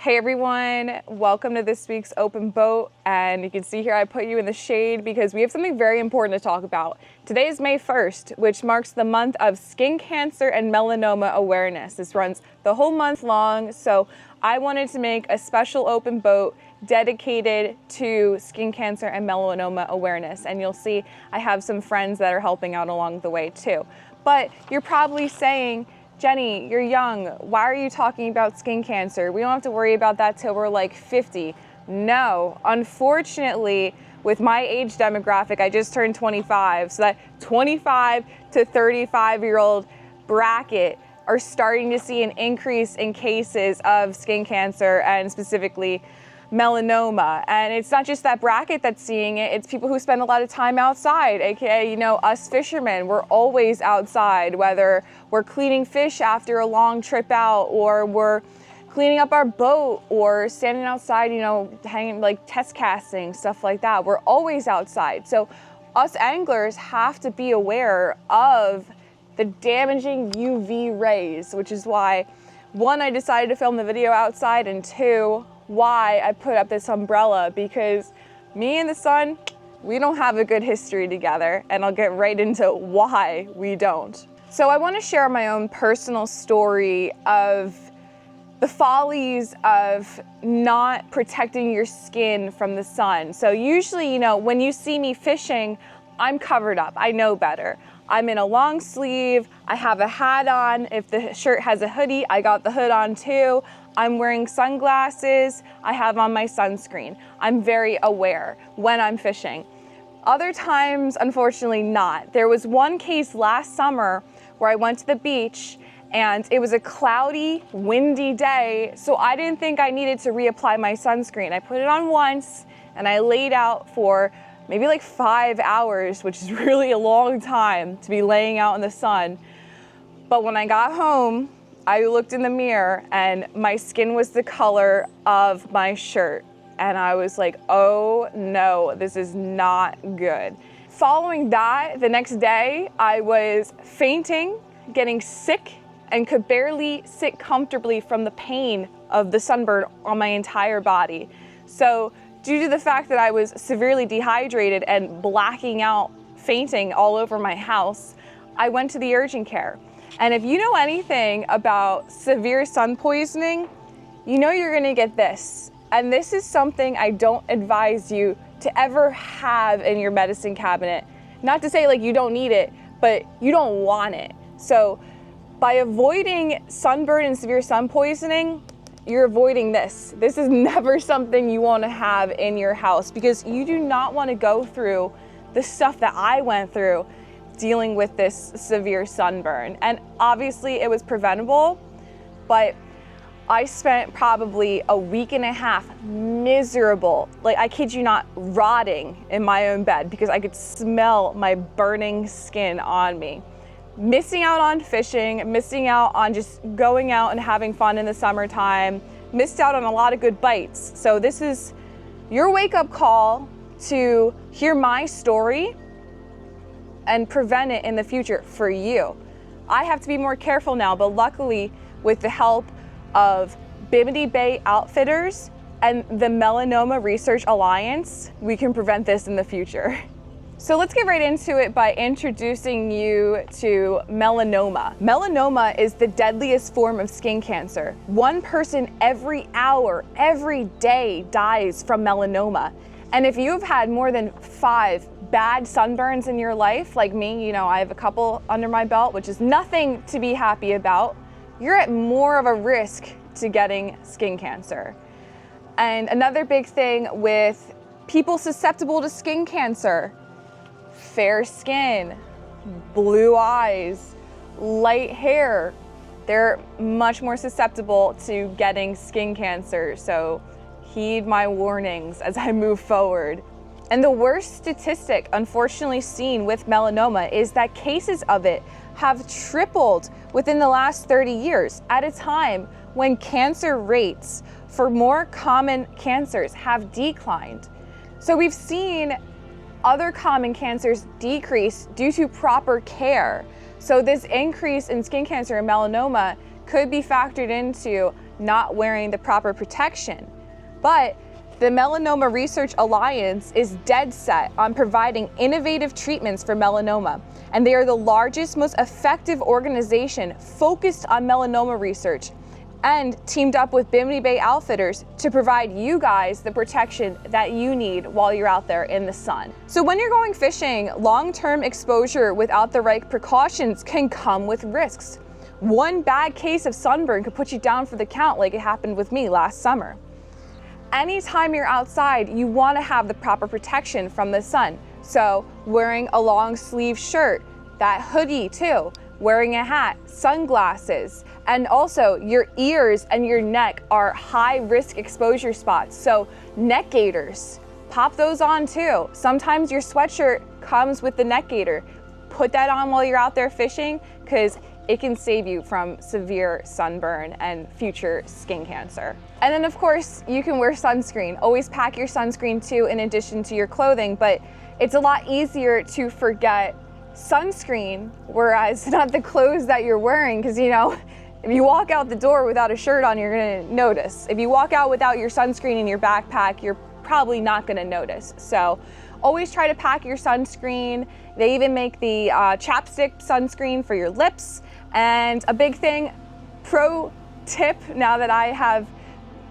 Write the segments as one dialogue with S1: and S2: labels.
S1: Hey everyone, welcome to this week's Open Boat, and you can see here I put you in the shade because we have something very important to talk about. Today is May 1st, which marks the month of skin cancer and melanoma awareness. This runs the whole month long, so I wanted to make a special Open Boat dedicated to skin cancer and melanoma awareness, and you'll see I have some friends that are helping out along the way too. But you're probably saying, Jenny, you're young. Why are you talking about skin cancer? We don't have to worry about that till we're like 50. No, unfortunately, with my age demographic, I just turned 25. So that 25 to 35-year-old bracket are starting to see an increase in cases of skin cancer and specifically melanoma. And it's not just that bracket that's seeing it, it's people who spend a lot of time outside, aka, us fishermen. We're always outside, whether we're cleaning fish after a long trip out, or we're cleaning up our boat, or standing outside, hanging, like test casting, stuff like that. We're always outside. So us anglers have to be aware of the damaging UV rays, which is why, one, I decided to film the video outside, and two, why I put up this umbrella, because me and the sun, we don't have a good history together, and I'll get right into why we don't. So I want to share my own personal story of the follies of not protecting your skin from the sun. So usually, when you see me fishing, I'm covered up. I know better. I'm in a long sleeve, I have a hat on. If the shirt has a hoodie, I got the hood on too. I'm wearing sunglasses, I have on my sunscreen. I'm very aware when I'm fishing. Other times, unfortunately not. There was one case last summer where I went to the beach and it was a cloudy, windy day, so I didn't think I needed to reapply my sunscreen. I put it on once and I laid out for maybe like 5 hours, which is really a long time to be laying out in the sun. But when I got home, I looked in the mirror and my skin was the color of my shirt. And I was like, oh no, this is not good. Following that, the next day, I was fainting, getting sick, and could barely sit comfortably from the pain of the sunburn on my entire body. So due to the fact that I was severely dehydrated and blacking out, fainting all over my house, I went to the urgent care. And if you know anything about severe sun poisoning, you're gonna get this. And this is something I don't advise you to ever have in your medicine cabinet. Not to say like you don't need it, but you don't want it. So by avoiding sunburn and severe sun poisoning, you're avoiding this. This is never something you want to have in your house, because you do not want to go through the stuff that I went through dealing with this severe sunburn. And obviously it was preventable, but I spent probably a week and a half miserable, like I kid you not, rotting in my own bed because I could smell my burning skin on me. Missing out on fishing, missing out on just going out and having fun in the summertime, missed out on a lot of good bites. So this is your wake-up call to hear my story and prevent it in the future for you. I have to be more careful now, but luckily with the help of Bimini Bay Outfitters and the Melanoma Research Alliance, we can prevent this in the future. So let's get right into it by introducing you to melanoma. Melanoma is the deadliest form of skin cancer. One person every hour, every day dies from melanoma. And if you've had more than 5 bad sunburns in your life, like me, I have a couple under my belt, which is nothing to be happy about, you're at more of a risk to getting skin cancer. And another big thing with people susceptible to skin cancer: fair skin, blue eyes, light hair. They're much more susceptible to getting skin cancer, so heed my warnings as I move forward. And the worst statistic unfortunately seen with melanoma is that cases of it have tripled within the last 30 years, at a time when cancer rates for more common cancers have declined. So we've seen other common cancers decrease due to proper care. So this increase in skin cancer and melanoma could be factored into not wearing the proper protection. But the Melanoma Research Alliance is dead set on providing innovative treatments for melanoma, and they are the largest, most effective organization focused on melanoma research, and teamed up with Bimini Bay Outfitters to provide you guys the protection that you need while you're out there in the sun. So when you're going fishing, long-term exposure without the right precautions can come with risks. One bad case of sunburn could put you down for the count, like it happened with me last summer. Anytime you're outside, you want to have the proper protection from the sun. So wearing a long sleeve shirt, that hoodie too, wearing a hat, sunglasses, and also your ears and your neck are high risk exposure spots. So neck gaiters, pop those on too. Sometimes your sweatshirt comes with the neck gaiter. Put that on while you're out there fishing, because it can save you from severe sunburn and future skin cancer. And then of course, you can wear sunscreen. Always pack your sunscreen too in addition to your clothing, but it's a lot easier to forget sunscreen, whereas not the clothes that you're wearing, because you know, if you walk out the door without a shirt on, you're gonna notice. If you walk out without your sunscreen in your backpack, you're probably not gonna notice. So always try to pack your sunscreen. They even make the chapstick sunscreen for your lips. And a big thing, pro tip, now that I have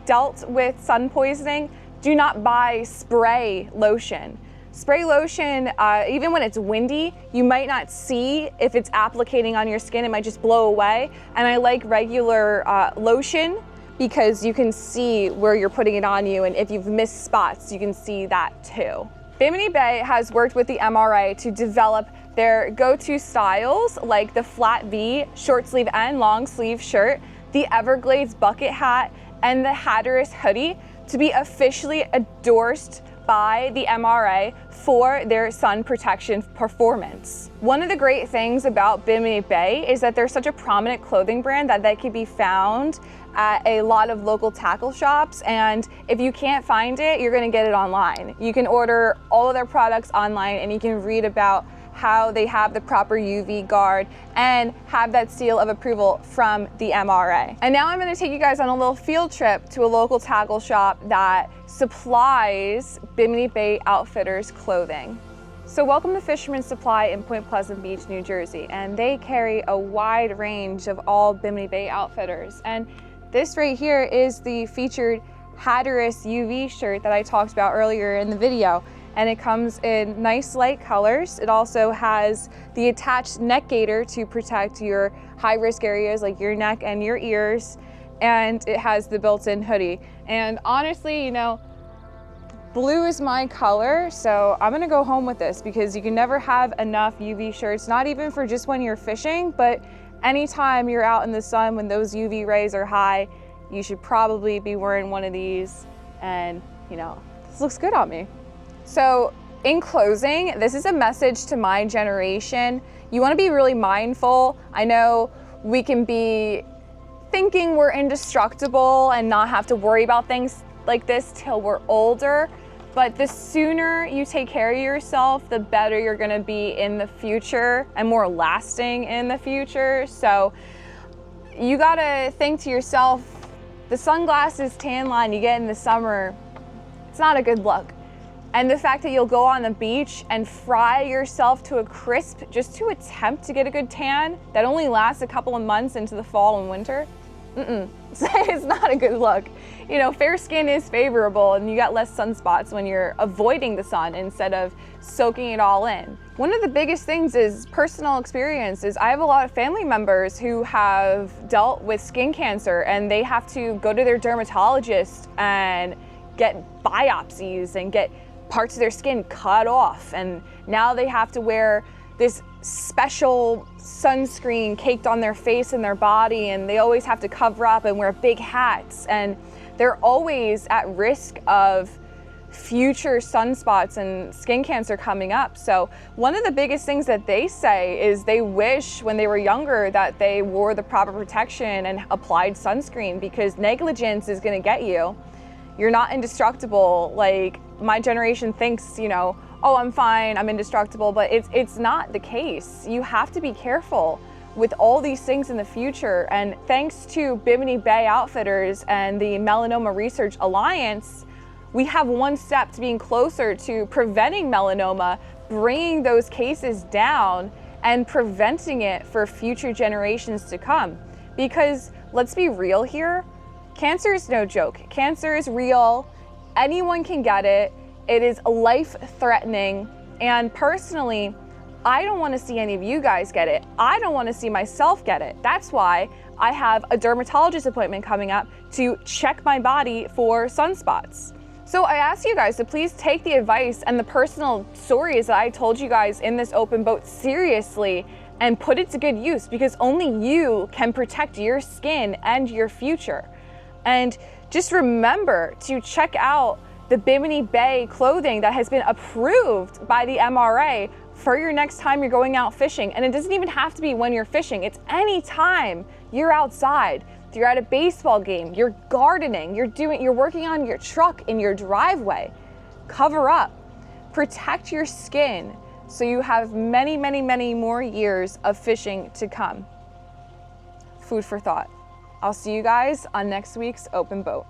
S1: dealt with sun poisoning, do not buy spray lotion. Spray lotion, even when it's windy, you might not see if it's applicating on your skin. It might just blow away. And I like regular lotion because you can see where you're putting it on you, and if you've missed spots, you can see that too. Bimini Bay has worked with the MRA to develop their go-to styles like the flat V, short sleeve and long sleeve shirt, the Everglades bucket hat, and the Hatteras hoodie to be officially endorsed by the MRA for their sun protection performance. One of the great things about Bimini Bay is that they're such a prominent clothing brand that they can be found at a lot of local tackle shops, and if you can't find it, you're gonna get it online. You can order all of their products online, and you can read about how they have the proper UV guard and have that seal of approval from the MRA. And now I'm gonna take you guys on a little field trip to a local tackle shop that supplies Bimini Bay Outfitters clothing. So welcome to Fisherman's Supply in Point Pleasant Beach, New Jersey, and they carry a wide range of all Bimini Bay Outfitters. And this right here is the featured Hatteras UV shirt that I talked about earlier in the video. And it comes in nice light colors. It also has the attached neck gaiter to protect your high risk areas like your neck and your ears. And it has the built-in hoodie. And honestly, you know, blue is my color, so I'm gonna go home with this because you can never have enough UV shirts, not even for just when you're fishing, but anytime you're out in the sun when those UV rays are high, you should probably be wearing one of these. And you know, this looks good on me. So in closing, this is a message to my generation. You want to be really mindful. I know we can be thinking we're indestructible and not have to worry about things like this till we're older, but the sooner you take care of yourself, the better you're going to be in the future and more lasting in the future. So you got to think to yourself, the sunglasses tan line you get in the summer, it's not a good look. And the fact that you'll go on the beach and fry yourself to a crisp just to attempt to get a good tan that only lasts a couple of months into the fall and winter, it's not a good look. You know, fair skin is favorable and you got less sunspots when you're avoiding the sun instead of soaking it all in. One of the biggest things is personal experiences. I have a lot of family members who have dealt with skin cancer and they have to go to their dermatologist and get biopsies and get parts of their skin cut off, and now they have to wear this special sunscreen caked on their face and their body, and they always have to cover up and wear big hats, and they're always at risk of future sunspots and skin cancer coming up. So one of the biggest things that they say is they wish when they were younger that they wore the proper protection and applied sunscreen, because negligence is going to get you. You're not indestructible. Like my generation thinks, you know, oh, I'm fine, I'm indestructible, but it's not the case. You have to be careful with all these things in the future. And thanks to Bimini Bay Outfitters and the Melanoma Research Alliance, we have one step to being closer to preventing melanoma, bringing those cases down and preventing it for future generations to come. Because let's be real here, cancer is no joke. Cancer is real. Anyone can get it. It is life-threatening. And personally, I don't want to see any of you guys get it. I don't want to see myself get it. That's why I have a dermatologist appointment coming up to check my body for sunspots. So I ask you guys to please take the advice and the personal stories that I told you guys in this open boat seriously and put it to good use, because only you can protect your skin and your future. And just remember to check out the Bimini Bay clothing that has been approved by the MRA for your next time you're going out fishing. And it doesn't even have to be when you're fishing, it's any time you're outside. If you're at a baseball game, you're gardening, you're working on your truck in your driveway. Cover up, protect your skin so you have many, many, many more years of fishing to come. Food for thought. I'll see you guys on next week's Open Boat.